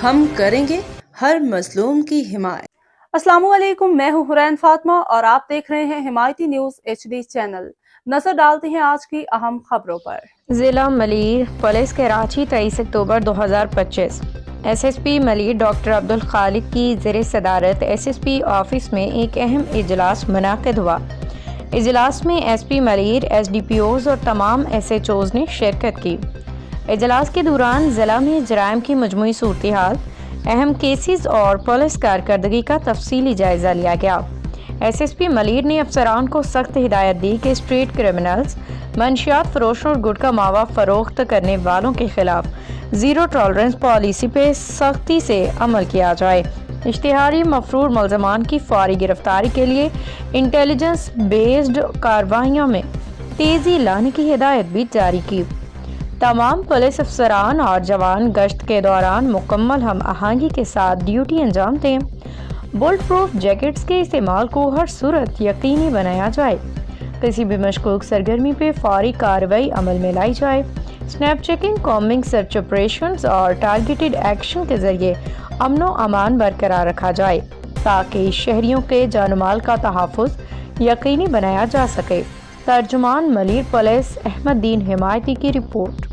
ہم کریں گے ہر مظلوم کی حمایت۔ السلام علیکم، میں ہوں حرین فاطمہ اور آپ دیکھ رہے ہیں حمایتی نیوز HD چینل۔ نظر ڈالتے ہیں آج کی اہم خبروں پر۔ ضلع ملیر پولیس کراچی 23 اکتوبر 2025 S S P Malir doctor Abdul Khaliq کی زیر صدارت ایس ایس پی آفس میں ایک اہم اجلاس منعقد ہوا۔ اجلاس میں S P Malir, S D P Os اور تمام ایس ایچ اوز نے شرکت کی۔ اجلاس کے دوران ضلع میں جرائم کی مجموعی صورتحال، اہم کیسز اور پولیس کارکردگی کا تفصیلی جائزہ لیا گیا۔ ایس پی ملیر نے افسران کو سخت ہدایت دی کہ اسٹریٹ کرمنلز، منشیات فروشوں اور گٹکا ماوا فروخت کرنے والوں کے خلاف زیرو ٹالرنس پالیسی پہ سختی سے عمل کیا جائے۔ اشتہاری مفرور ملزمان کی فوری گرفتاری کے لیے انٹیلیجنس بیسڈ کارروائیوں میں تیزی لانے کی ہدایت بھی جاری کی۔ تمام پولیس افسران اور جوان گشت کے دوران مکمل ہم آہنگی کے ساتھ ڈیوٹی انجام دیں۔ بولٹ پروف جیکٹس کے استعمال کو ہر صورت یقینی بنایا جائے۔ کسی بھی مشکوک سرگرمی پہ فوری کارروائی عمل میں لائی جائے۔ سنیپ چیکنگ، کامبنگ، سرچ آپریشنز اور ٹارگیٹڈ ایکشن کے ذریعے امن و امان برقرار رکھا جائے تاکہ شہریوں کے جان و مال کا تحفظ یقینی بنایا جا سکے۔ ترجمان ملیر پولیس احمد دین حمایتی کی رپورٹ۔